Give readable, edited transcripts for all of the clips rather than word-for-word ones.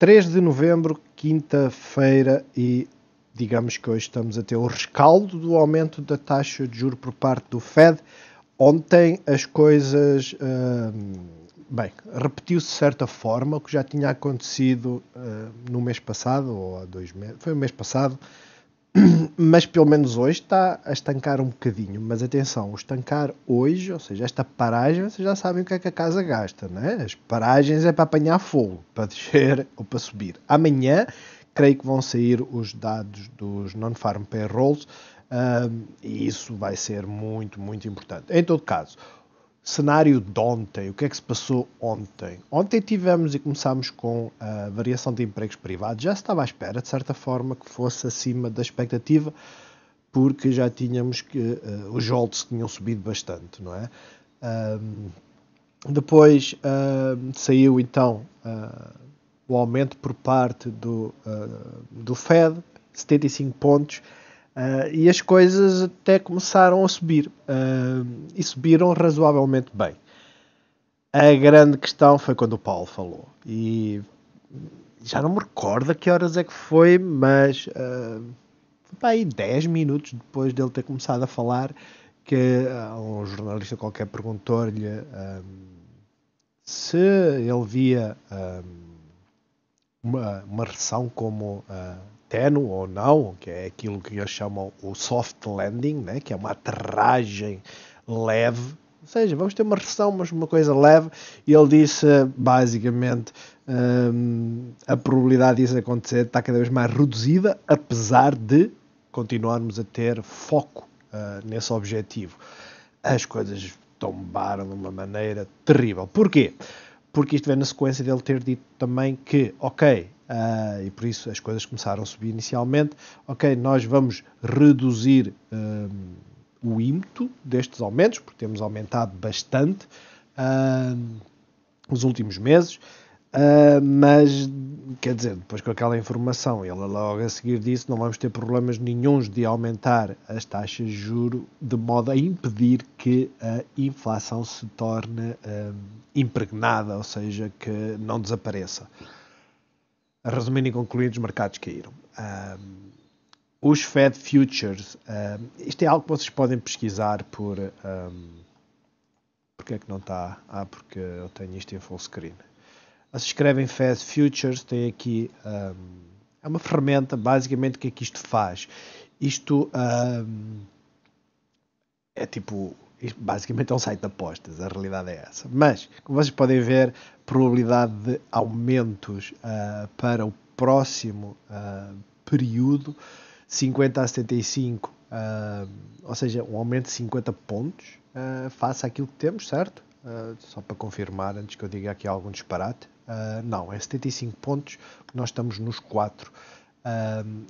3 de novembro, quinta-feira, e digamos que hoje estamos a ter o rescaldo do aumento da taxa de juros por parte do Fed. Ontem as coisas, repetiu-se de certa forma o que já tinha acontecido no mês passado, ou há 2 meses, foi o mês passado, mas pelo menos hoje está a estancar um bocadinho. Mas atenção, o estancar hoje, ou seja, esta paragem, vocês já sabem o que é que a casa gasta, não é? As paragens é para apanhar fogo, para descer ou para subir. Amanhã, creio que vão sair os dados dos non-farm payrolls, e isso vai ser muito, muito importante. Em todo caso, cenário de ontem, o que é que se passou ontem? Ontem tivemos e começámos com a variação de empregos privados. Já se estava à espera, de certa forma, que fosse acima da expectativa, porque já tínhamos que os jolts tinham subido bastante, não é? Depois saiu então o aumento por parte do Fed, 75 pontos, e as coisas até começaram a subir, e subiram razoavelmente bem. A grande questão foi quando o Paulo falou, e já não me recordo a que horas é que foi, mas foi para aí 10 minutos depois dele ter começado a falar, que um jornalista qualquer perguntou-lhe se ele via uma recessão como ténue ou não, que é aquilo que eles chamam o soft landing, né? Que é uma aterragem leve, ou seja, vamos ter uma recessão, mas uma coisa leve, e ele disse, basicamente, a probabilidade disso acontecer está cada vez mais reduzida, apesar de continuarmos a ter foco nesse objetivo. As coisas tombaram de uma maneira terrível. Porquê? Porque isto vem na sequência dele ter dito também que, e por isso as coisas começaram a subir inicialmente, nós vamos reduzir o ímpeto destes aumentos, porque temos aumentado bastante nos últimos meses, mas, quer dizer, depois com aquela informação, ele logo a seguir disse, não vamos ter problemas nenhuns de aumentar as taxas de juros de modo a impedir que a inflação se torne impregnada, ou seja, que não desapareça. Resumindo e concluindo, os mercados caíram. Os Fed Futures, isto é algo que vocês podem pesquisar por... porque é que não está? Porque eu tenho isto em full screen. Se escrevem Fed Futures, tem aqui é uma ferramenta, basicamente, o que é que isto faz? Isto é tipo, basicamente é um site de apostas, a realidade é essa. Mas, como vocês podem ver, probabilidade de aumentos para o próximo período, 50 a 75, ou seja, um aumento de 50 pontos face àquilo que temos, certo? Só para confirmar, antes que eu diga aqui algum disparate. Não, é 75 pontos, nós estamos nos 4.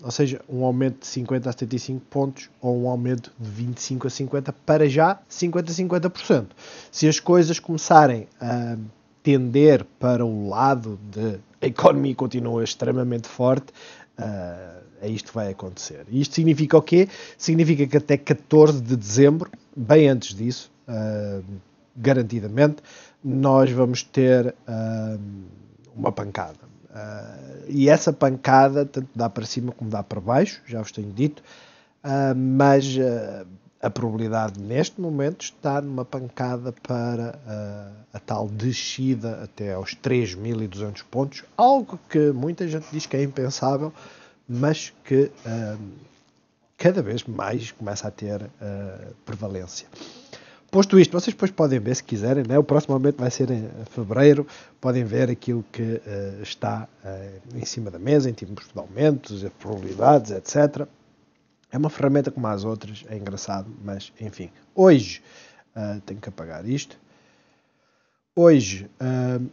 Ou seja, um aumento de 50 a 75 pontos ou um aumento de 25 a 50, para já 50 a 50%. Se as coisas começarem a tender para o lado de a economia continua extremamente forte, isto vai acontecer. E isto significa o quê? Significa que até 14 de dezembro, bem antes disso, garantidamente, nós vamos ter uma pancada. E essa pancada tanto dá para cima como dá para baixo, já vos tenho dito, mas a probabilidade neste momento está numa pancada para a tal descida até aos 3.200 pontos, algo que muita gente diz que é impensável, mas que cada vez mais começa a ter prevalência. Posto isto, vocês depois podem ver, se quiserem, né? O próximo aumento vai ser em fevereiro, podem ver aquilo que está em cima da mesa, em termos de aumentos, probabilidades, etc. É uma ferramenta como as outras, é engraçado, mas enfim. Hoje, tenho que apagar isto. Hoje,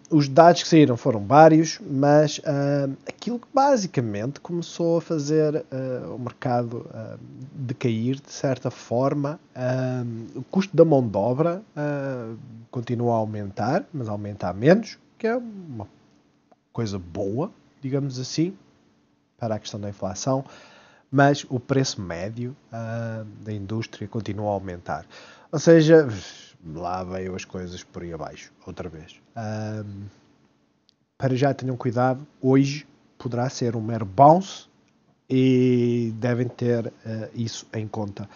os dados que saíram foram vários, mas aquilo que basicamente começou a fazer o mercado decair, de certa forma, o custo da mão de obra continua a aumentar, mas a aumentar menos, que é uma coisa boa, digamos assim, para a questão da inflação, mas o preço médio da indústria continua a aumentar. Ou seja, lá veio as coisas por aí abaixo, outra vez. para já tenham cuidado, hoje poderá ser um mero bounce e devem ter isso em conta.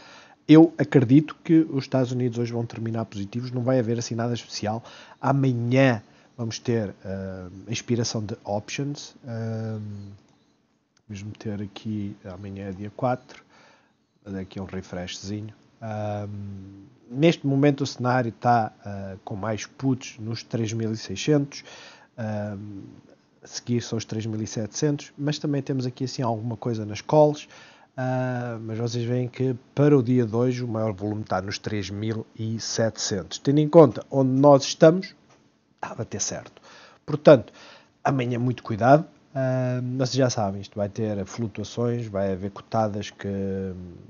Eu acredito que os Estados Unidos hoje vão terminar positivos, não vai haver assim nada especial. Amanhã vamos ter a expiração de options. Vamos meter aqui, amanhã é dia 4, aqui um refreshzinho. Neste momento o cenário está com mais puts nos 3.600, a seguir são os 3.700, mas também temos aqui assim alguma coisa nas calls, mas vocês veem que para o dia de hoje o maior volume está nos 3.700. Tendo em conta onde nós estamos, está a bater certo. Portanto, amanhã muito cuidado. Vocês já sabem, isto vai ter flutuações, vai haver cotadas que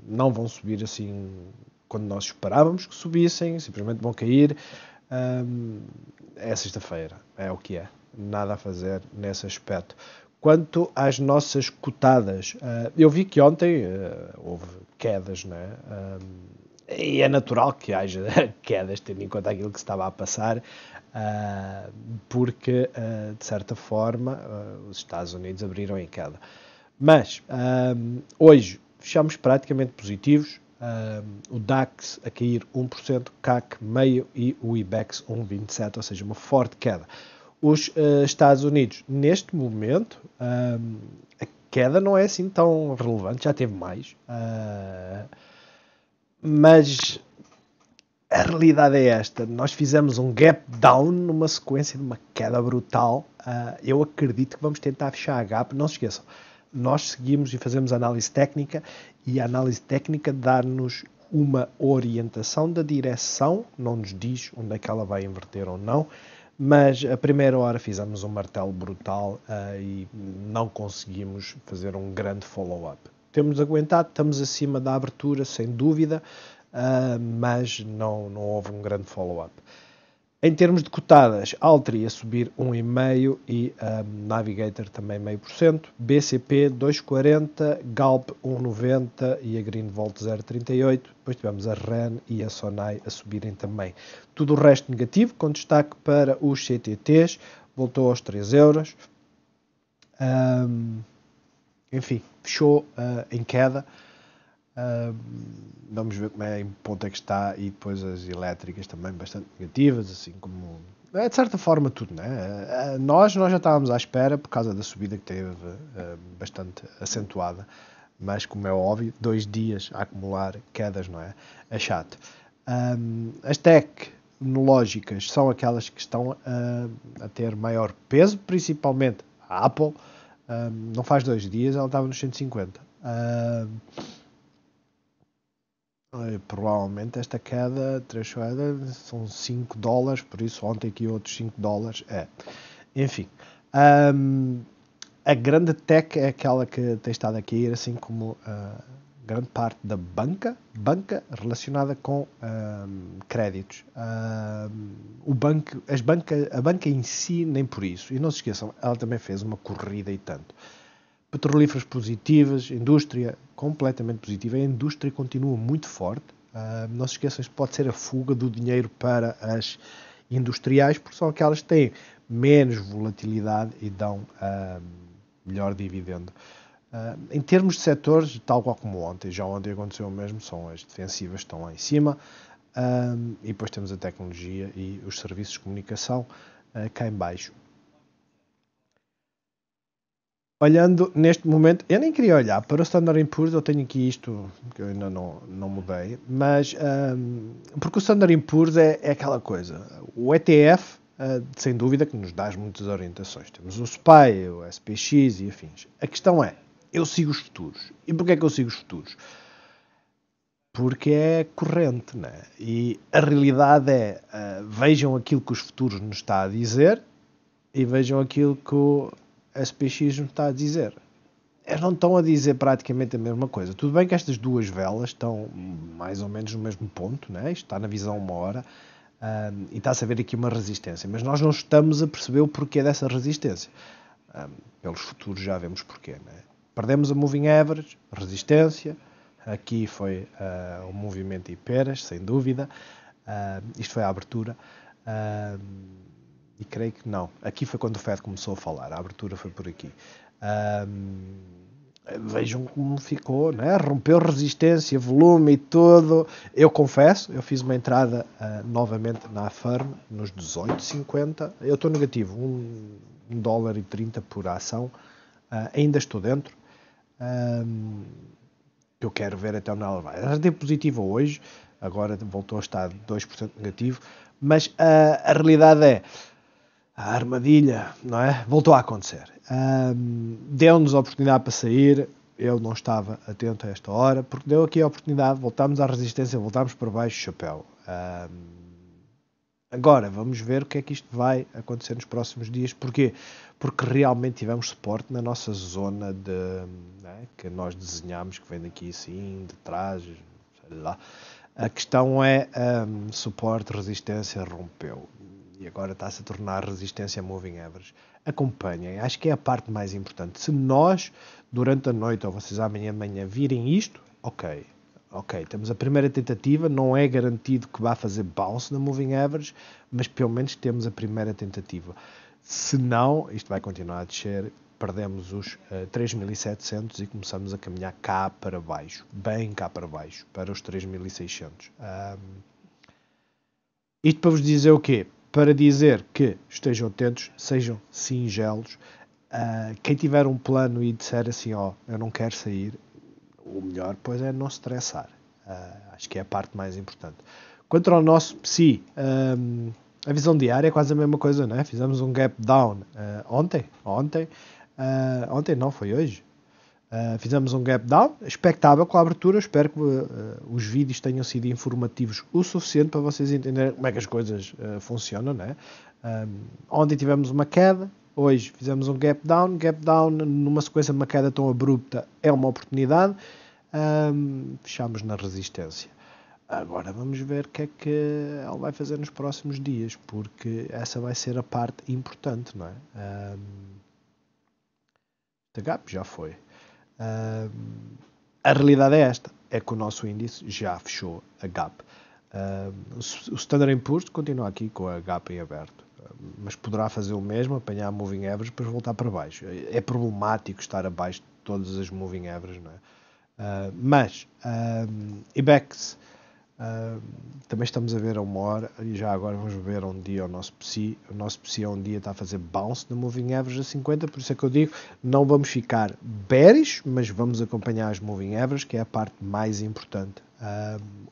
não vão subir assim quando nós esperávamos que subissem, simplesmente vão cair. É sexta-feira, é o que é, nada a fazer nesse aspecto. Quanto às nossas cotadas, eu vi que ontem houve quedas, né? E é natural que haja quedas, tendo em conta aquilo que se estava a passar, porque, de certa forma, os Estados Unidos abriram em queda. Mas, hoje, fechamos praticamente positivos, o DAX a cair 1%, CAC meio e o IBEX 1,27%, ou seja, uma forte queda. Os Estados Unidos, neste momento, a queda não é assim tão relevante, já teve mais, mas a realidade é esta. Nós fizemos um gap down numa sequência de uma queda brutal. Eu acredito que vamos tentar fechar a gap. Não se esqueçam, nós seguimos e fazemos análise técnica e a análise técnica dá-nos uma orientação da direção, não nos diz onde é que ela vai inverter ou não, mas a primeira hora fizemos um martelo brutal e não conseguimos fazer um grande follow-up. Temos aguentado, estamos acima da abertura, sem dúvida, mas não houve um grande follow-up. Em termos de cotadas, Altri a subir 1,5% e Navigator também 0,5%, BCP 2,40%, Galp 1,90% e a Greenvolt 0,38%. Depois tivemos a REN e a Sonai a subirem também. Tudo o resto negativo, com destaque para os CTTs, voltou aos 3 euros. Enfim, fechou em queda. Vamos ver como é em ponto é que está, e depois as elétricas também bastante negativas, assim como de certa forma tudo, né? Nós já estávamos à espera por causa da subida que teve bastante acentuada, mas como é óbvio, 2 dias a acumular quedas, não é? É chato. As tecnológicas são aquelas que estão a ter maior peso, principalmente a Apple. Não faz 2 dias ela estava nos 150. Provavelmente esta queda são $5, por isso ontem aqui outros $5. Enfim, a grande tech é aquela que tem estado a cair, assim como grande parte da banca relacionada com créditos. A banca em si nem por isso. E não se esqueçam, ela também fez uma corrida e tanto. Petrolíferas positivas, indústria completamente positiva. A indústria continua muito forte. Não se esqueçam, isto pode ser a fuga do dinheiro para as industriais, porque são aquelas que têm menos volatilidade e dão melhor dividendo. Em termos de setores, tal qual como ontem, já ontem aconteceu o mesmo, são as defensivas que estão lá em cima, e depois temos a tecnologia e os serviços de comunicação cá em baixo. Olhando neste momento, eu nem queria olhar para o Standard & Poor's, eu tenho aqui isto que eu ainda não mudei, mas porque o Standard & Poor's é aquela coisa, o ETF, sem dúvida que nos dá muitas orientações, temos o SPY, o SPX e afins. A questão é, eu sigo os futuros. E porquê é que eu sigo os futuros? Porque é corrente, né? E a realidade é, vejam aquilo que os futuros nos está a dizer e vejam aquilo que o SPX nos está a dizer. Eles não estão a dizer praticamente a mesma coisa. Tudo bem que estas duas velas estão mais ou menos no mesmo ponto, né? Isto está na visão 1 hora, e está-se a ver aqui uma resistência, mas nós não estamos a perceber o porquê dessa resistência. Pelos futuros já vemos porquê, né? Perdemos a moving average, resistência, aqui foi o movimento de peras, sem dúvida, isto foi a abertura, e creio que não. Aqui foi quando o Fed começou a falar, a abertura foi por aqui. Vejam como ficou, né? Rompeu resistência, volume e tudo. Eu confesso, eu fiz uma entrada novamente na Affirm nos 18,50. Eu estou negativo, $1,30 por ação. Ainda estou dentro. Eu quero ver até onde ela vai. Ela esteve positiva hoje, agora voltou a estar 2% negativo, mas a realidade é a armadilha, não é? Voltou a acontecer. Deu-nos a oportunidade para sair. Eu não estava atento a esta hora, porque deu aqui a oportunidade, voltámos à resistência, voltámos para baixo, chapéu. Agora, vamos ver o que é que isto vai acontecer nos próximos dias. Porquê? Porque realmente tivemos suporte na nossa zona né, que nós desenhámos, que vem daqui assim, de trás, sei lá. A questão é suporte, resistência, rompeu. E agora está-se a tornar resistência a moving average. Acompanhem, acho que é a parte mais importante. Se nós, durante a noite, ou vocês amanhã de manhã, virem isto, ok, temos a primeira tentativa, não é garantido que vá fazer bounce na moving average, mas pelo menos temos a primeira tentativa. Se não, isto vai continuar a descer, perdemos os 3.700 e começamos a caminhar cá para baixo, bem cá para baixo, para os 3.600. Isto para vos dizer o quê? Para dizer que estejam atentos, sejam singelos. Quem tiver um plano e disser assim, eu não quero sair, o melhor, pois, é não se estressar. Acho que é a parte mais importante. Quanto ao nosso PSI, a visão diária é quase a mesma coisa, não é? Fizemos um gap down ontem não, foi hoje. Fizemos um gap down, expectável com a abertura. Espero que os vídeos tenham sido informativos o suficiente para vocês entenderem como é que as coisas funcionam, não é? Ontem tivemos uma queda, hoje fizemos um gap down numa sequência de uma queda tão abrupta é uma oportunidade. Fechamos na resistência. Agora vamos ver o que é que ela vai fazer nos próximos dias, porque essa vai ser a parte importante, não é? A gap já foi. A realidade é esta, é que o nosso índice já fechou a gap. O Standard & Poor's continua aqui com a gap em aberto, mas poderá fazer o mesmo, apanhar a moving average para voltar para baixo. É problemático estar abaixo de todas as moving averages, não é? Mas IBEX também estamos a ver a uma hora, e já agora vamos ver a um dia o nosso PSI. O nosso PSI a um dia está a fazer bounce na moving average a 50, por isso é que eu digo, não vamos ficar bearish, mas vamos acompanhar as moving averages, que é a parte mais importante.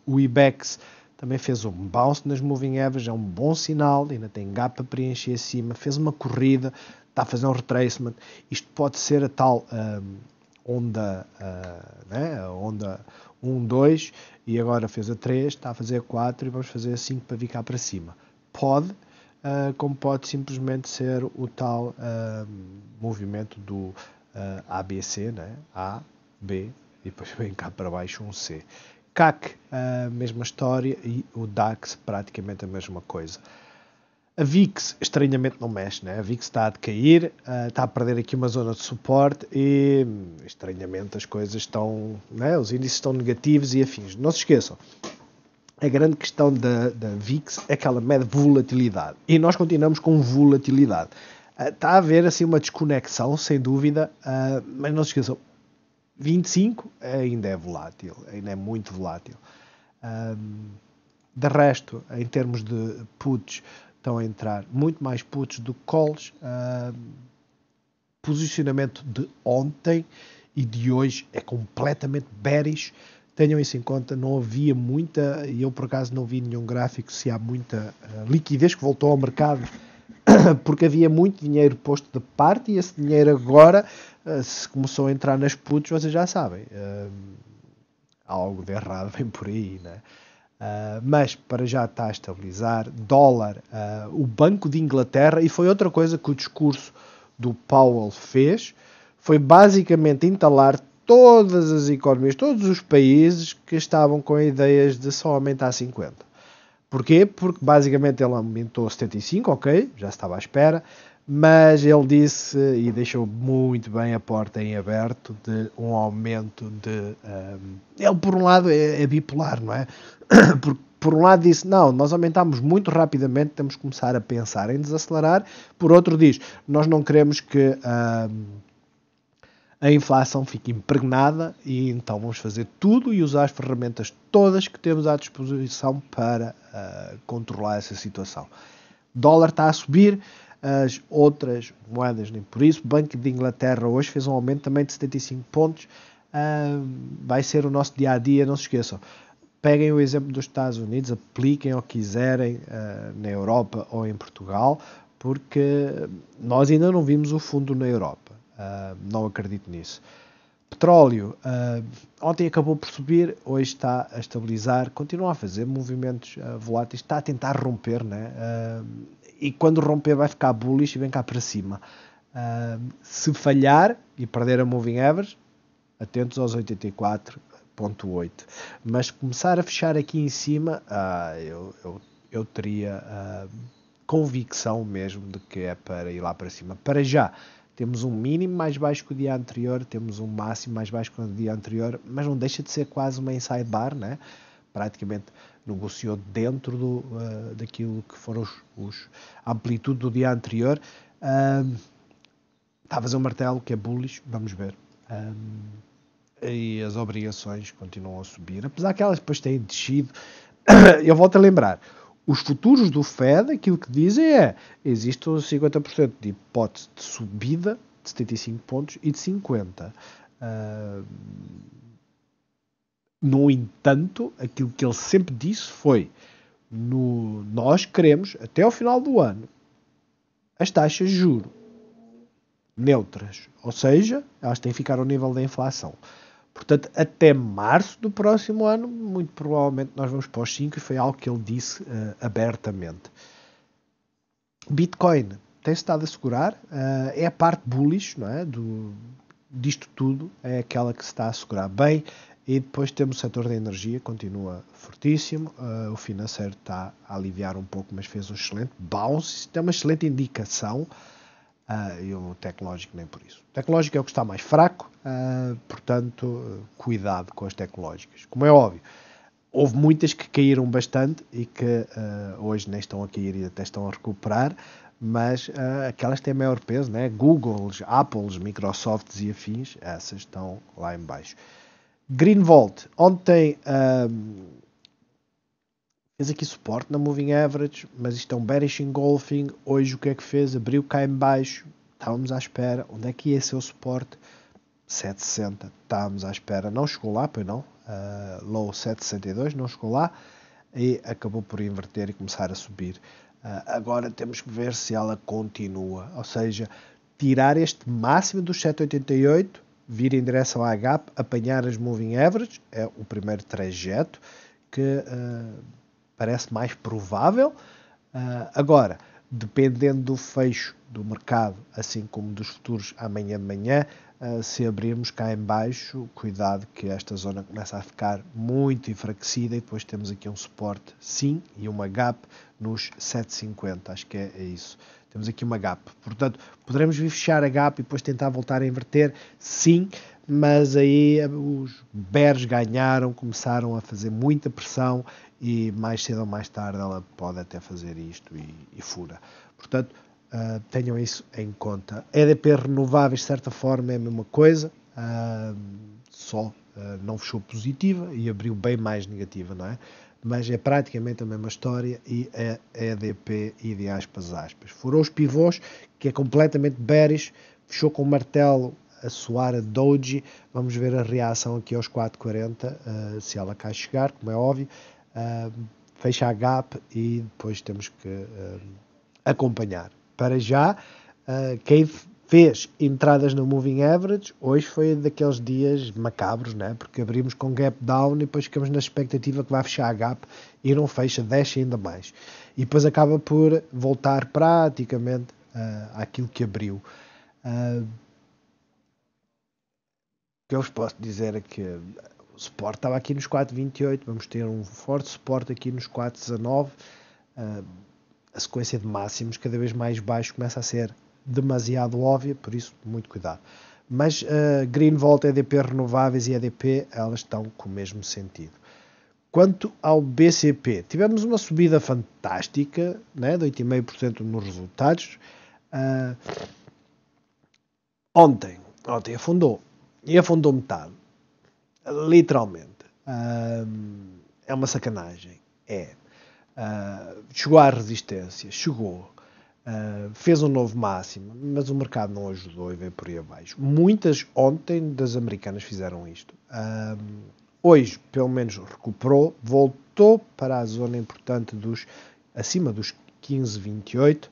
O IBEX também fez um bounce nas moving averages, é um bom sinal, ainda tem gap para preencher acima, fez uma corrida, está a fazer um retracement. Isto pode ser a tal onda, né? A onda 1, 2, e agora fez a 3, está a fazer a 4 e vamos fazer a 5 para vir cá para cima. Pode, como pode simplesmente ser o tal movimento do ABC, né? A, B, e depois vem cá para baixo um C. CAC, a mesma história, e o DAX praticamente a mesma coisa. A VIX, estranhamente, não mexe, né? A VIX está a decair, está a perder aqui uma zona de suporte e, estranhamente, as coisas estão, né? Os índices estão negativos e afins. Não se esqueçam, a grande questão da VIX é que ela mede volatilidade e nós continuamos com volatilidade. Está a haver assim uma desconexão, sem dúvida, mas não se esqueçam, 25 ainda é volátil, ainda é muito volátil. De resto, em termos de puts, estão a entrar muito mais puts do que calls. Posicionamento de ontem e de hoje é completamente bearish. Tenham isso em conta, não havia muita, e eu por acaso não vi nenhum gráfico se há muita liquidez que voltou ao mercado, porque havia muito dinheiro posto de parte e esse dinheiro agora se começou a entrar nas puts, vocês já sabem, algo de errado vem por aí, né? Mas para já está a estabilizar. Dólar, o Banco de Inglaterra, e foi outra coisa que o discurso do Powell fez, foi basicamente entalar todas as economias, todos os países que estavam com ideias de só aumentar 50. Porquê? Porque basicamente ele aumentou 75, ok, já estava à espera, mas ele disse e deixou muito bem a porta em aberto de um aumento de... ele por um lado é bipolar, não é? Porque por um lado disse, não, nós aumentámos muito rapidamente, temos que começar a pensar em desacelerar. Por outro diz, nós não queremos que a inflação fique impregnada e então vamos fazer tudo e usar as ferramentas todas que temos à disposição para controlar essa situação. O dólar está a subir, as outras moedas nem por isso. O Banco de Inglaterra hoje fez um aumento também de 75 pontos. Vai ser o nosso dia-a-dia, não se esqueçam. Peguem o exemplo dos Estados Unidos, apliquem o que quiserem na Europa ou em Portugal, porque nós ainda não vimos o fundo na Europa. Não acredito nisso. Petróleo, ontem acabou por subir, hoje está a estabilizar, continua a fazer movimentos voláteis, está a tentar romper, né? E quando romper vai ficar bullish e vem cá para cima. Se falhar e perder a moving average, atentos aos 84.8. Mas começar a fechar aqui em cima, eu teria convicção mesmo de que é para ir lá para cima. Para já, temos um mínimo mais baixo que o dia anterior, temos um máximo mais baixo que o dia anterior, mas não deixa de ser quase uma inside bar, né? Praticamente negociou dentro daquilo que foram a amplitude do dia anterior. Está a fazer um martelo que é bullish, vamos ver. E as obrigações continuam a subir, apesar que elas depois têm descido. Eu volto a lembrar, os futuros do Fed, aquilo que dizem é, existe um 50% de hipótese de subida de 75 pontos e de 50. No entanto, aquilo que ele sempre disse foi, nós queremos, até ao final do ano, as taxas de juros neutras, ou seja, elas têm que ficar ao nível da inflação. Portanto, até março do próximo ano, muito provavelmente nós vamos para os 5, e foi algo que ele disse abertamente. Bitcoin tem-se estado a segurar, é a parte bullish, não é? Disto tudo, é aquela que se está a segurar bem, e depois temos o setor da energia, continua fortíssimo, o financeiro está a aliviar um pouco, mas fez um excelente bounce, isso é uma excelente indicação. E o tecnológico nem por isso. O tecnológico é o que está mais fraco, portanto, cuidado com as tecnológicas. Como é óbvio, houve muitas que caíram bastante e que hoje nem estão a cair e até estão a recuperar, mas aquelas têm maior peso, né? Googles, Apples, Microsofts e afins, essas estão lá em baixo. Greenvolt, ontem fez aqui suporte na Moving Average, mas isto é um bearish engulfing. Hoje o que é que fez? Abriu cá em baixo, estávamos à espera. Onde é que ia ser o suporte? 760, estávamos à espera. Não chegou lá, pois não. Low 762, não chegou lá. E acabou por inverter e começar a subir. Agora temos que ver se ela continua. Ou seja, tirar este máximo dos 788, vir em direção à gap, apanhar as Moving Average, é o primeiro trajeto que parece mais provável. Agora, dependendo do fecho do mercado, assim como dos futuros amanhã de manhã, se abrirmos cá em baixo, cuidado que esta zona começa a ficar muito enfraquecida e depois temos aqui um suporte sim e uma gap nos 750, acho que é isso. Temos aqui uma gap, portanto, poderemos vir fechar a gap e depois tentar voltar a inverter, sim, mas aí os bears ganharam, começaram a fazer muita pressão e mais cedo ou mais tarde ela pode até fazer isto e fura. Portanto, tenham isso em conta. EDP renováveis, de certa forma, é a mesma coisa, só não fechou positiva e abriu bem mais negativa, não é? Mas é praticamente a mesma história e é EDP e de aspas. Furou os pivôs, que é completamente bearish, fechou com o martelo a soar a doji. Vamos ver a reação aqui aos 4,40, se ela cá chegar, como é óbvio. Fecha a gap e depois temos que acompanhar. Para já, quem fez entradas no Moving Average, hoje foi daqueles dias macabros, né? Porque abrimos com gap down e depois ficamos na expectativa que vai fechar a gap e não fecha, desce ainda mais. E depois acaba por voltar praticamente àquilo que abriu. O que eu vos posso dizer é que o suporte estava aqui nos 4,28, vamos ter um forte suporte aqui nos 4,19. A sequência de máximos cada vez mais baixo começa a ser demasiado óbvia, por isso muito cuidado. Mas Greenvolt, EDP renováveis e EDP, elas estão com o mesmo sentido. Quanto ao BCP, tivemos uma subida fantástica, né, de 8,5% nos resultados. Ontem afundou. E afundou metade. Literalmente. É uma sacanagem. Chegou à resistência. Chegou. Fez um novo máximo, mas o mercado não ajudou e veio por aí abaixo. Muitas ontem das americanas fizeram isto. Hoje, pelo menos, recuperou, voltou para a zona importante acima dos 15,28.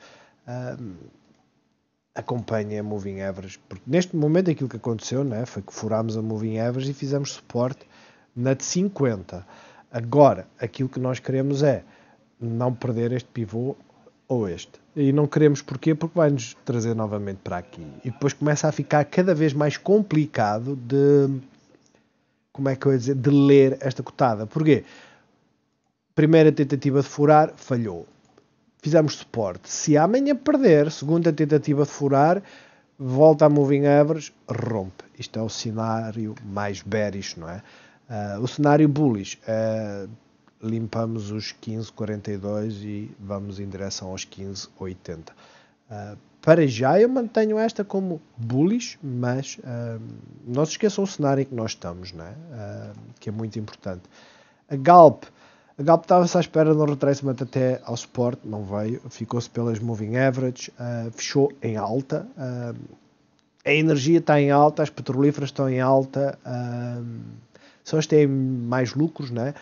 Acompanha a Moving Average, porque neste momento aquilo que aconteceu, né, foi que furámos a Moving Average e fizemos suporte na de 50. Agora, aquilo que nós queremos é não perder este pivô ou este. E não queremos porquê? Porque vai-nos trazer novamente para aqui. E depois começa a ficar cada vez mais complicado de ler esta cotada. Porquê? Primeira tentativa de furar, falhou. Fizemos suporte. Se amanhã perder, segunda tentativa de furar, volta a Moving Average, rompe. Isto é o cenário mais bearish, não é? O cenário bullish, limpamos os 15,42 e vamos em direção aos 15,80. Para já eu mantenho esta como bullish, mas não se esqueçam o cenário em que nós estamos, não é? Que é muito importante. A Galp estava-se à espera de um retracement até ao suporte, não veio, ficou-se pelas moving average, fechou em alta, a energia está em alta, as petrolíferas estão em alta, são as que têm mais lucros, né?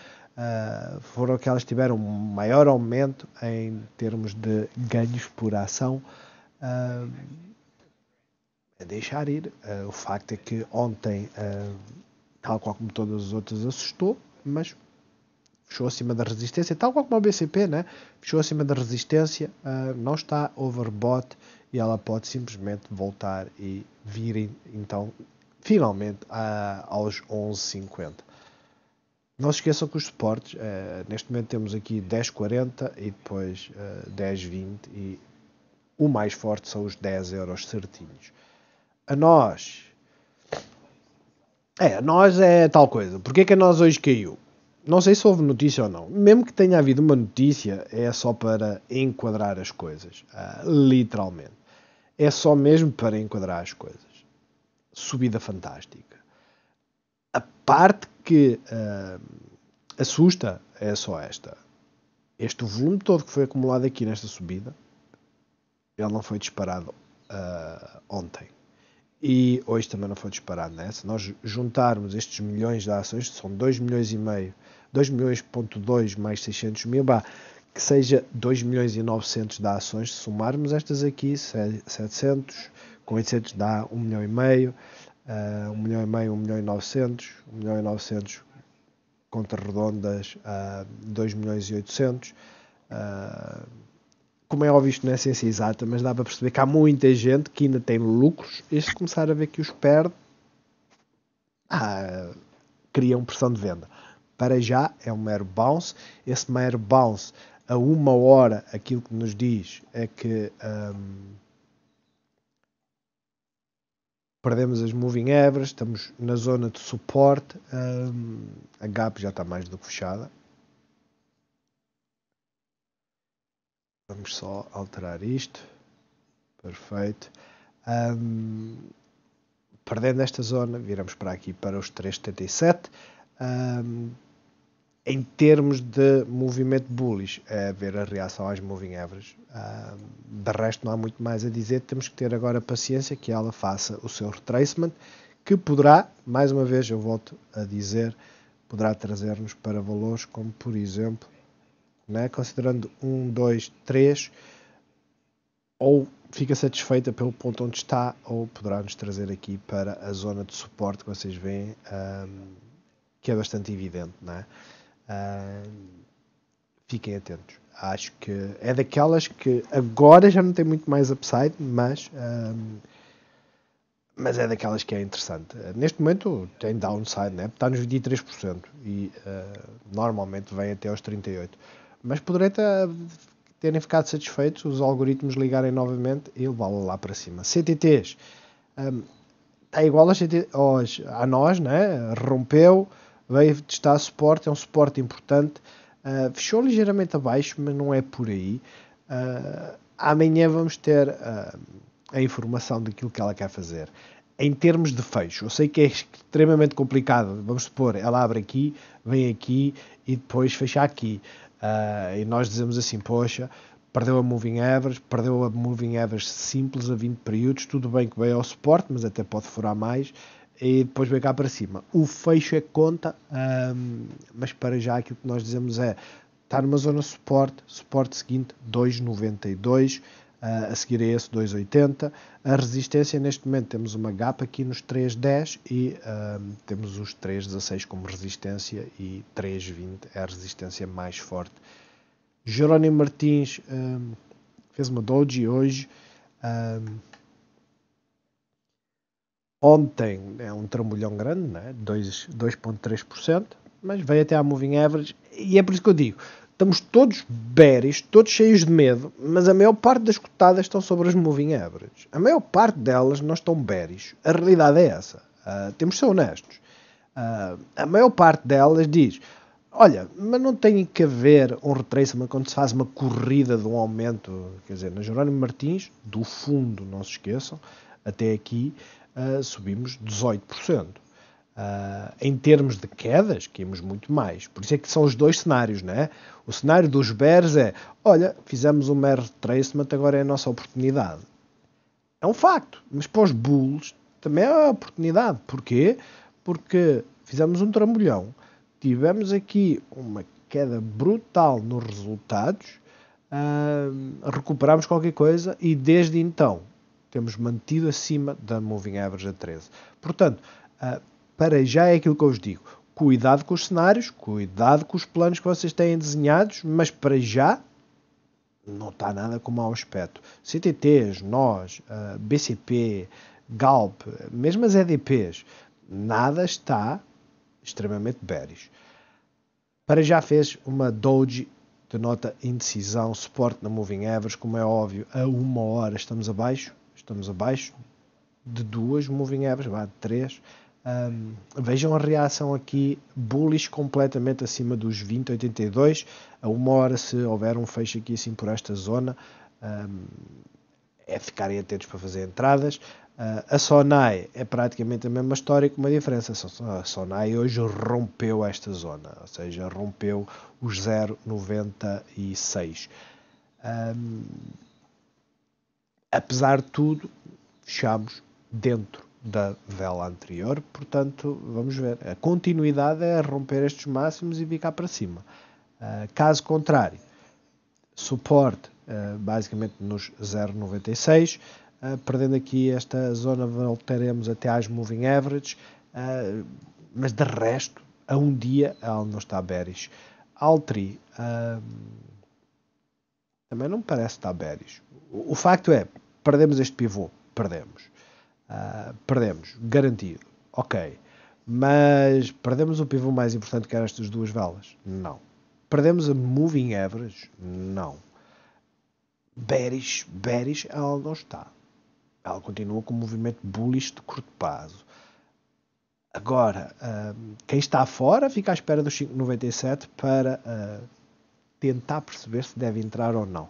Foram aquelas que tiveram um maior aumento em termos de ganhos por ação. É deixar ir. O facto é que ontem, tal qual como todas as outras, assustou, mas fechou acima da resistência, tal qual como o BCP, né? Fechou acima da resistência, não está overbought e ela pode simplesmente voltar e vir então finalmente aos 11,50. Não se esqueçam que os suportes, neste momento temos aqui 10,40 e depois 10,20 e o mais forte são os 10 euros certinhos. A nós é tal coisa. Porquê que a nós hoje caiu? Não sei se houve notícia ou não. Mesmo que tenha havido uma notícia, é só para enquadrar as coisas. Literalmente. É só mesmo para enquadrar as coisas. Subida fantástica. A parte que assusta é só esta. Este volume todo que foi acumulado aqui nesta subida, ele não foi disparado ontem. E hoje também não foi disparado, né? Se nós juntarmos estes milhões de ações, são 2 milhões e meio, 2 milhões,2 mais 600 mil, que seja 2 milhões e 900 de ações, se somarmos estas aqui, 700, com 800 dá 1 milhão e meio, 1 milhão e meio, 1 milhão e 900, 1 milhão e 900, contas redondas, 2 milhões e 800, como é óbvio isto não é ciência exata, mas dá para perceber que há muita gente que ainda tem lucros e se começar a ver que os perde, criam pressão de venda. Para já é um mero bounce. Esse mero bounce a uma hora, aquilo que nos diz é que perdemos as moving averages, estamos na zona de suporte, a gap já está mais do que fechada. Vamos só alterar isto. Perfeito. Perdendo esta zona, viramos para aqui para os 3,77. Em termos de movimento bullish, é ver a reação às moving averages. De resto, não há muito mais a dizer. Temos que ter agora paciência que ela faça o seu retracement, que poderá, mais uma vez, eu volto a dizer, poderá trazer-nos para valores como, por exemplo, né, considerando 1, 2, 3, ou fica satisfeita pelo ponto onde está, ou poderá nos trazer aqui para a zona de suporte que vocês veem, que é bastante evidente, né? Fiquem atentos. Acho que é daquelas que agora já não tem muito mais upside, mas é daquelas que é interessante. Neste momento tem downside, né? Está nos 23% e normalmente vem até aos 38%. Mas poderia terem ficado satisfeitos, os algoritmos ligarem novamente e levá-lo lá para cima. CTTs está igual a nós, né? Rompeu, veio testar suporte, é um suporte importante, fechou ligeiramente abaixo, mas não é por aí. Amanhã vamos ter a informação daquilo que ela quer fazer. Em termos de fecho, eu sei que é extremamente complicado. Vamos supor, ela abre aqui, vem aqui e depois fecha aqui. E nós dizemos assim, poxa, perdeu a moving average simples a 20 períodos, tudo bem que veio ao suporte, mas até pode furar mais, e depois vem cá para cima. O fecho é que conta, mas para já aquilo que nós dizemos é, está numa zona suporte seguinte 2,92, a seguir a esse 2,80. A resistência, neste momento temos uma gap aqui nos 3,10 e temos os 3,16 como resistência e 3,20 é a resistência mais forte. Jerónimo Martins fez uma doji hoje. Ontem é um trambolhão grande, né? 2,3%, mas veio até à moving average, e é por isso que eu digo, estamos todos bearish, todos cheios de medo, mas a maior parte das cotadas estão sobre as moving average. A maior parte delas não estão bearish. A realidade é essa. Temos de ser honestos. A maior parte delas diz, olha, mas não tem que haver um retracement quando se faz uma corrida de um aumento, quer dizer, na Jerónimo Martins, do fundo, não se esqueçam, até aqui, subimos 18%. Em termos de quedas, caímos muito mais. Por isso é que são os dois cenários, né? O cenário dos bears é, olha, fizemos um mero retracement, agora é a nossa oportunidade. É um facto, mas para os bulls também é uma oportunidade. Porquê? Porque fizemos um trambolhão, tivemos aqui uma queda brutal nos resultados, recuperamos qualquer coisa e desde então temos mantido acima da moving average a 13. Portanto, para já é aquilo que eu vos digo. Cuidado com os cenários, cuidado com os planos que vocês têm desenhados, mas para já não está nada com mau aspecto. CTTs, nós, BCP, Galp, mesmo as EDPs, nada está extremamente bearish. Para já fez uma doji, denota indecisão, suporte na moving average, como é óbvio, a 1 hora estamos abaixo de 2 moving average, de 3. Vejam a reação aqui, bullish completamente acima dos 20,82. A 1 hora, se houver um fecho aqui assim por esta zona, é ficarem atentos para fazer entradas. A Sonai é praticamente a mesma história, com uma diferença. A Sonai hoje rompeu esta zona, ou seja, rompeu os 0,96. Apesar de tudo, fechamos dentro da vela anterior, portanto, vamos ver. A continuidade é romper estes máximos e vir cá para cima. Caso contrário, suporte basicamente nos 0,96, perdendo aqui esta zona voltaremos até às moving average, mas de resto, a um dia ela não está bearish. Altri também não parece estar bearish. O facto é, perdemos este pivô, perdemos, garantido, ok, mas perdemos o pivô mais importante que eram estas duas velas? Não. Perdemos a moving average? Não. Bearish, ela não está. Ela continua com um movimento bullish de curto prazo. Agora, quem está fora fica à espera dos 5,97 para tentar perceber se deve entrar ou não.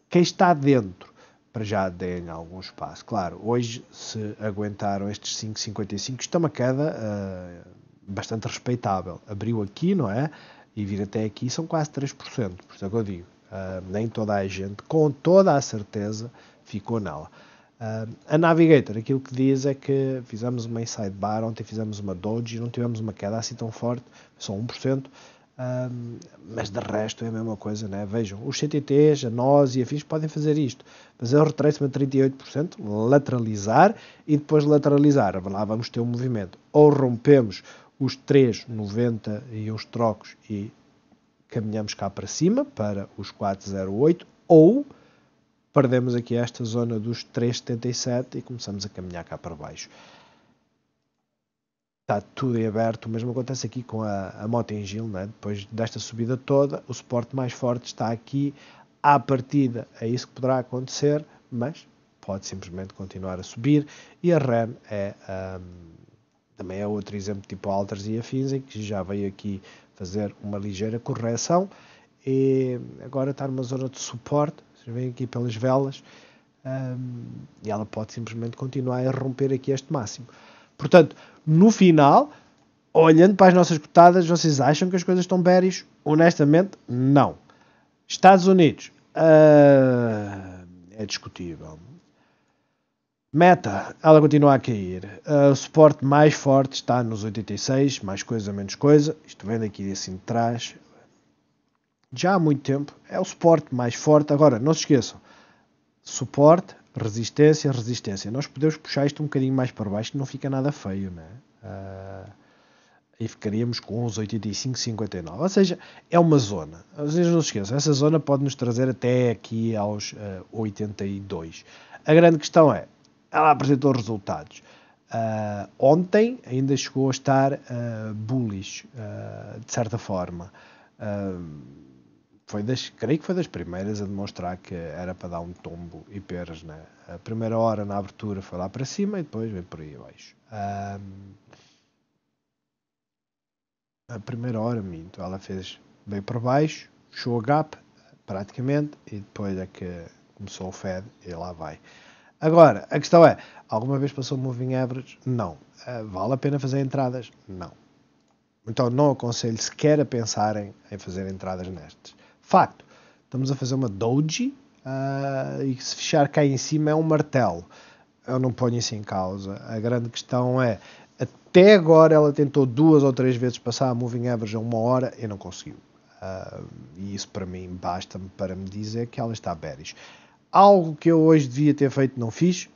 Quem está dentro, para já deem algum espaço. Claro, hoje se aguentaram estes 5,55, isto é uma queda bastante respeitável. Abriu aqui, não é? E vir até aqui são quase 3%. Por isso é que eu digo, nem toda a gente, com toda a certeza, ficou nela. A Navigator, aquilo que diz é que fizemos uma inside bar, ontem fizemos uma doji, não tivemos uma queda assim tão forte, só 1%, mas de resto é a mesma coisa, né? Vejam, os CTTs, a nós e afins podem fazer isto, fazer o retracement de 38%, lateralizar e depois lateralizar, lá vamos ter um movimento, ou rompemos os 3,90 e uns trocos e caminhamos cá para cima, para os 4,08, ou perdemos aqui esta zona dos 3,77 e começamos a caminhar cá para baixo. Está tudo em aberto, o mesmo acontece aqui com a Mota-Engil, né? Depois desta subida toda, o suporte mais forte está aqui, à partida é isso que poderá acontecer, mas pode simplesmente continuar a subir, e a REN é também é outro exemplo tipo Alters e afins, em que já veio aqui fazer uma ligeira correção e agora está numa zona de suporte, vocês veem aqui pelas velas, e ela pode simplesmente continuar a romper aqui este máximo. Portanto, no final, olhando para as nossas cotadas, vocês acham que as coisas estão bearish? Honestamente, não. Estados Unidos, é discutível. Meta, ela continua a cair. O suporte mais forte está nos 86, mais coisa, menos coisa. Isto vem daqui assim de trás. Já há muito tempo. É o suporte mais forte. Agora, não se esqueçam. Suporte, resistência, resistência. Nós podemos puxar isto um bocadinho mais para baixo, não fica nada feio, né? E ficaríamos com uns 85, 59. Ou seja, é uma zona. Vocês não se esqueçam. Essa zona pode nos trazer até aqui aos 82. A grande questão é, ela apresentou resultados. Ontem ainda chegou a estar bullish, de certa forma. Creio que foi das primeiras a demonstrar que era para dar um tombo e peras, né? A primeira hora na abertura foi lá para cima e depois veio por aí abaixo. A primeira hora, minto, ela veio para baixo, fechou o gap, praticamente, e depois é que começou o Fed e lá vai. Agora, a questão é, alguma vez passou o Moving Average? Não. Vale a pena fazer entradas? Não. Então não aconselho sequer a pensarem em fazer entradas nestes. Facto, estamos a fazer uma doji e se fechar cá em cima é um martelo. Eu não ponho isso em causa. A grande questão é, até agora ela tentou 2 ou 3 vezes passar a Moving Average a 1 hora e não conseguiu. E isso para mim basta-me para me dizer que ela está bearish. Algo que eu hoje devia ter feito não fiz.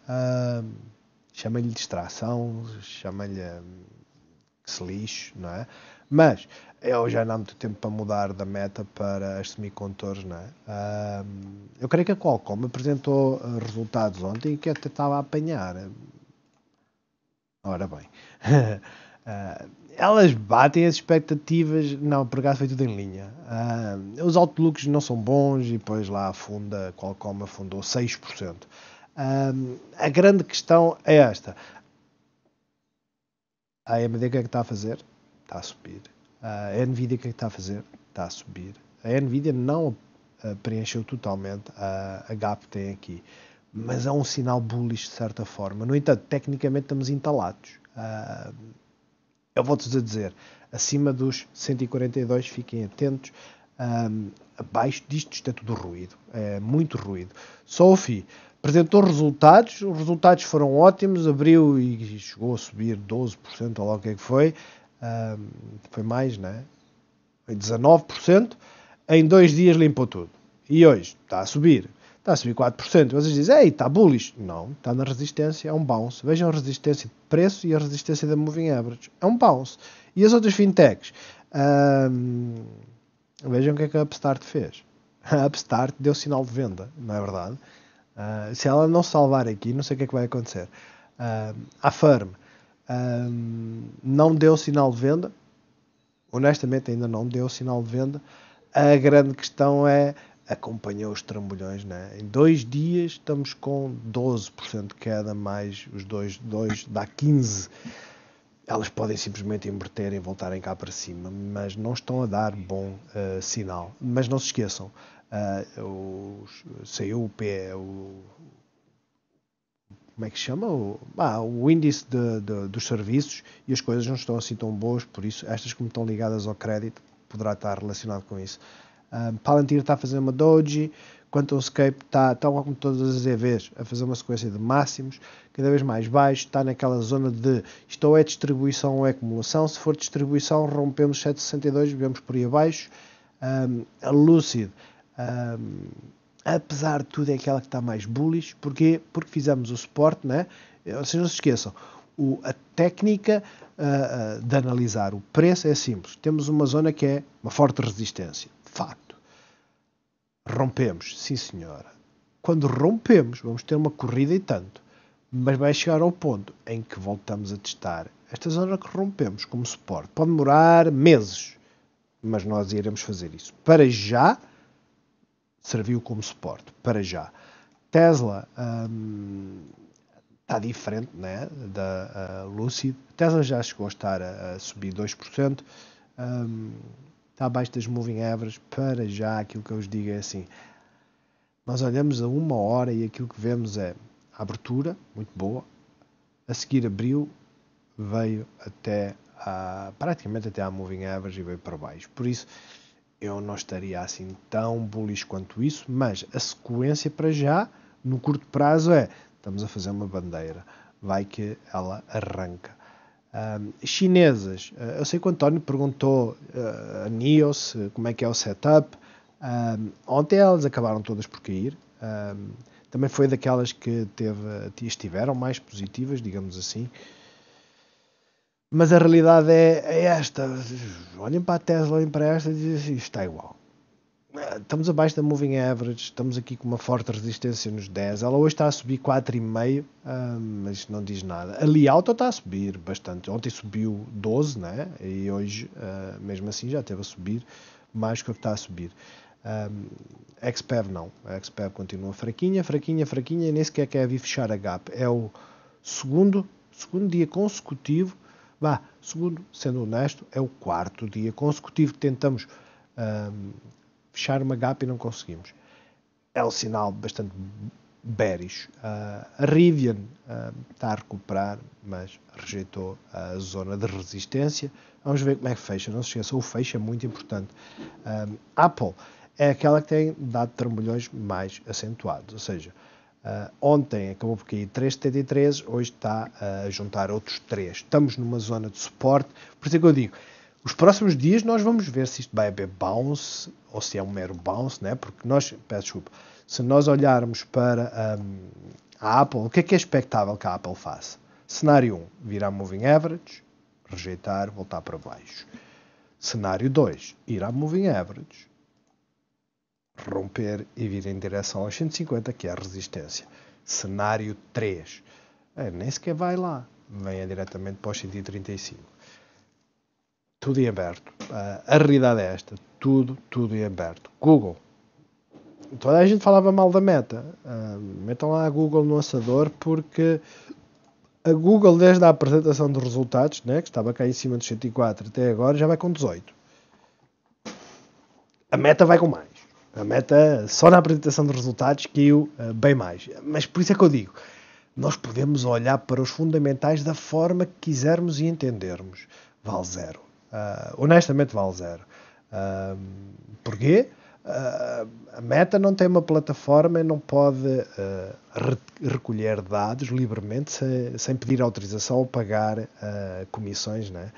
Chama-lhe distração, chama-lhe que se lixe, não é? Mas eu já não há muito tempo para mudar da meta para as semicondutores, não é? Eu creio que a Qualcomm apresentou resultados ontem e que até estava a apanhar. Ora bem, elas batem as expectativas. Não, por acaso foi tudo em linha. Os outlooks não são bons e depois lá a Qualcomm afundou 6%. A grande questão é esta. A AMD o que é que está a fazer? Está a subir. A Nvidia o que é que está a fazer? Está a subir. A Nvidia não preencheu totalmente a gap que tem aqui, mas é um sinal bullish de certa forma. No entanto, tecnicamente estamos entalados. Eu volto-vos a dizer, acima dos 142 fiquem atentos. Abaixo disto, isto é tudo ruído, é muito ruído. Sophie apresentou resultados, os resultados foram ótimos, abriu e chegou a subir 12%, ou lá o que é que foi, foi mais, né? Foi 19%, em 2 dias limpou tudo. E hoje está a subir 4%. Vocês dizem, ei, está bullish. Não, está na resistência, é um bounce. Vejam a resistência de preço e a resistência da Moving Average. É um bounce. E as outras fintechs? Vejam o que é que a Upstart fez. A Upstart deu sinal de venda, não é verdade? Se ela não salvar aqui, não sei o que é que vai acontecer. A Firm não deu sinal de venda. Honestamente, ainda não deu sinal de venda. A grande questão é, acompanhou os trambolhões, né? Em 2 dias estamos com 12% de queda, mais os 2 dá 15%. Elas podem simplesmente inverter e voltarem cá para cima, mas não estão a dar bom sinal. Mas não se esqueçam, saiu como é que se chama? O índice dos serviços e as coisas não estão assim tão boas, por isso estas como estão ligadas ao crédito poderá estar relacionado com isso. Palantir está a fazer uma doji, QuantumScape está como todas as EVs a fazer uma sequência de máximos, cada vez mais baixo, está naquela zona de isto ou é distribuição ou é acumulação. Se for distribuição, rompemos 762, vemos por aí abaixo. A Lucid, apesar de tudo, é aquela que está mais bullish. Porquê? Porque fizemos o suporte, né? Vocês não se esqueçam, a técnica de analisar o preço é simples. Temos uma zona que é uma forte resistência. Facto. Rompemos, sim senhora. Quando rompemos, vamos ter uma corrida e tanto. Mas vai chegar ao ponto em que voltamos a testar esta zona que rompemos como suporte. Pode demorar meses, mas nós iremos fazer isso. Para já, serviu como suporte. Para já. Tesla está diferente, né, da Lucid. A Tesla já chegou a estar a subir 2%. Está abaixo das moving averages. Para já, aquilo que eu vos digo é assim, nós olhamos a 1 hora e aquilo que vemos é a abertura, muito boa, a seguir abriu, veio praticamente até à moving average e veio para baixo. Por isso, eu não estaria assim tão bullish quanto isso, mas a sequência para já, no curto prazo, estamos a fazer uma bandeira, vai que ela arranca. Chinesas, eu sei que o António perguntou a NIOS como é que é o setup. Ontem elas acabaram todas por cair. Também foi daquelas que estiveram mais positivas, digamos assim. Mas a realidade é esta. Olhem para a Tesla, olhem para esta e dizem assim, está igual. Estamos abaixo da moving average, estamos aqui com uma forte resistência nos 10. Ela hoje está a subir 4,5, mas isto não diz nada. A Li Auto está a subir bastante. Ontem subiu 12, né? E hoje, mesmo assim, já esteve a subir mais que o que está a subir. XPEV não. A XPEV continua fraquinha, e nem sequer quer vir fechar a gap. É o segundo dia consecutivo. Segundo, sendo honesto, é o quarto dia consecutivo que tentamos fechar uma gap e não conseguimos. É um sinal bastante bearish. A Rivian está a recuperar, mas rejeitou a zona de resistência. Vamos ver como é que fecha. Não se esqueça, o fecho é muito importante. Apple é aquela que tem dado trambolhões mais acentuados, ou seja, ontem acabou por cair 3,73, hoje está a juntar outros 3. Estamos numa zona de suporte, por isso é que eu digo, os próximos dias nós vamos ver se isto vai haver bounce, ou se é um mero bounce, né? Porque se nós olharmos para a Apple, o que é expectável que a Apple faça? Cenário 1, virar moving average, rejeitar, voltar para baixo. Cenário 2, ir à moving average, romper e vir em direção aos 150, que é a resistência. Cenário 3, nem sequer vai lá, venha diretamente para os 135. Tudo em aberto. A realidade é esta, tudo em aberto. Google, toda a gente falava mal da Meta, metam lá a Google no assador, porque a Google, desde a apresentação dos resultados, né, que estava cá em cima dos 104 até agora, já vai com 18. A Meta vai com mais. A Meta, só na apresentação dos resultados, caiu bem mais. Mas por isso é que eu digo, nós podemos olhar para os fundamentais da forma que quisermos e entendermos. Vale zero. Honestamente, vale zero. Porquê? A Meta não tem uma plataforma e não pode recolher dados livremente sem pedir autorização ou pagar comissões, né?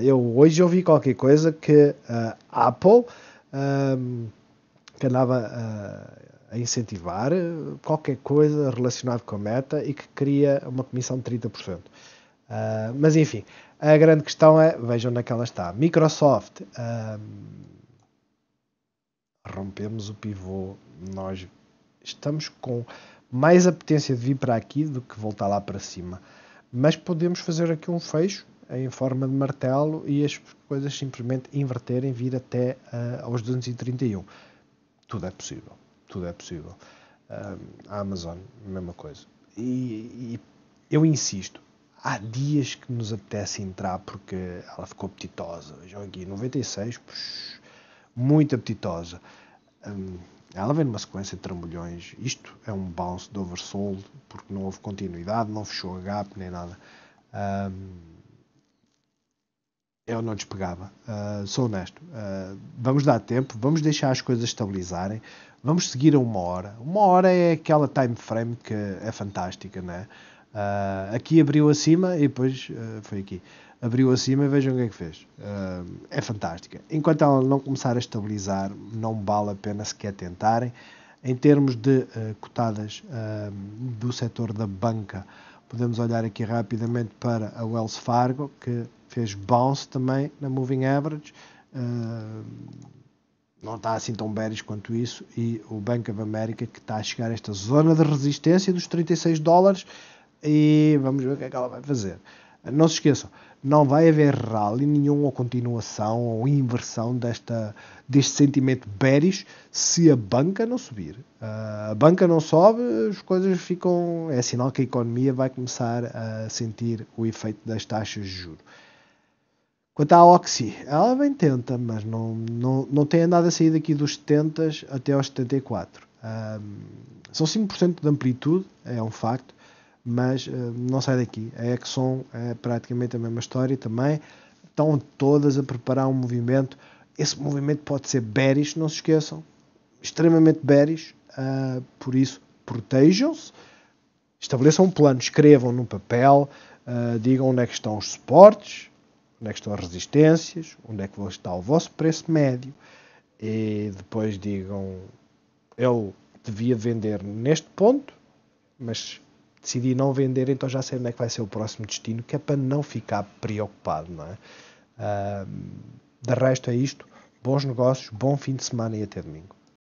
Eu hoje ouvi qualquer coisa que a Apple que andava a incentivar qualquer coisa relacionada com a Meta e que queria uma comissão de 30%. Mas enfim, a grande questão é, vejam onde é que ela está. Microsoft, rompemos o pivô, nós estamos com mais apetência de vir para aqui do que voltar lá para cima. Mas podemos fazer aqui um fecho em forma de martelo e as coisas simplesmente inverterem, vir até aos 231. Tudo é possível. A Amazon, mesma coisa. E eu insisto, há dias que nos apetece entrar porque ela ficou apetitosa. Vejam aqui, 96, muito apetitosa. Ela vem numa sequência de trambolhões. Isto é um bounce de oversold, porque não houve continuidade, não fechou a gap, nem nada. Eu não despegava, sou honesto. Vamos dar tempo, vamos deixar as coisas estabilizarem, vamos seguir a 1 hora. 1 hora é aquela time frame que é fantástica, né? Aqui abriu acima e depois foi aqui. Abriu acima e vejam o que é que fez. É fantástica. Enquanto ela não começar a estabilizar, não vale a pena sequer tentarem. Em termos de cotadas do setor da banca, podemos olhar aqui rapidamente para a Wells Fargo, que fez bounce também na moving average, não está assim tão bearish quanto isso, e o Bank of America, que está a chegar a esta zona de resistência dos $36, e vamos ver o que é que ela vai fazer. Não se esqueçam, não vai haver rally nenhum ou continuação ou inversão deste sentimento bearish se a banca não subir. A banca não sobe, as coisas ficam... É sinal que a economia vai começar a sentir o efeito das taxas de juros. Quanto à Oxy, ela bem tenta, mas não tem andado a sair daqui dos 70 até aos 74. São 5% de amplitude, é um facto, mas não sai daqui. A Exxon é praticamente a mesma história também. Estão todas a preparar um movimento. Esse movimento pode ser bearish, não se esqueçam. Extremamente bearish. Por isso, protejam-se. Estabeleçam um plano, escrevam no papel, digam onde é que estão os suportes, onde é que estão as resistências, onde é que está o vosso preço médio, e depois digam, eu devia vender neste ponto, mas decidi não vender, então já sei onde é que vai ser o próximo destino, que é para não ficar preocupado, não é? De resto é isto, bons negócios, bom fim de semana e até domingo.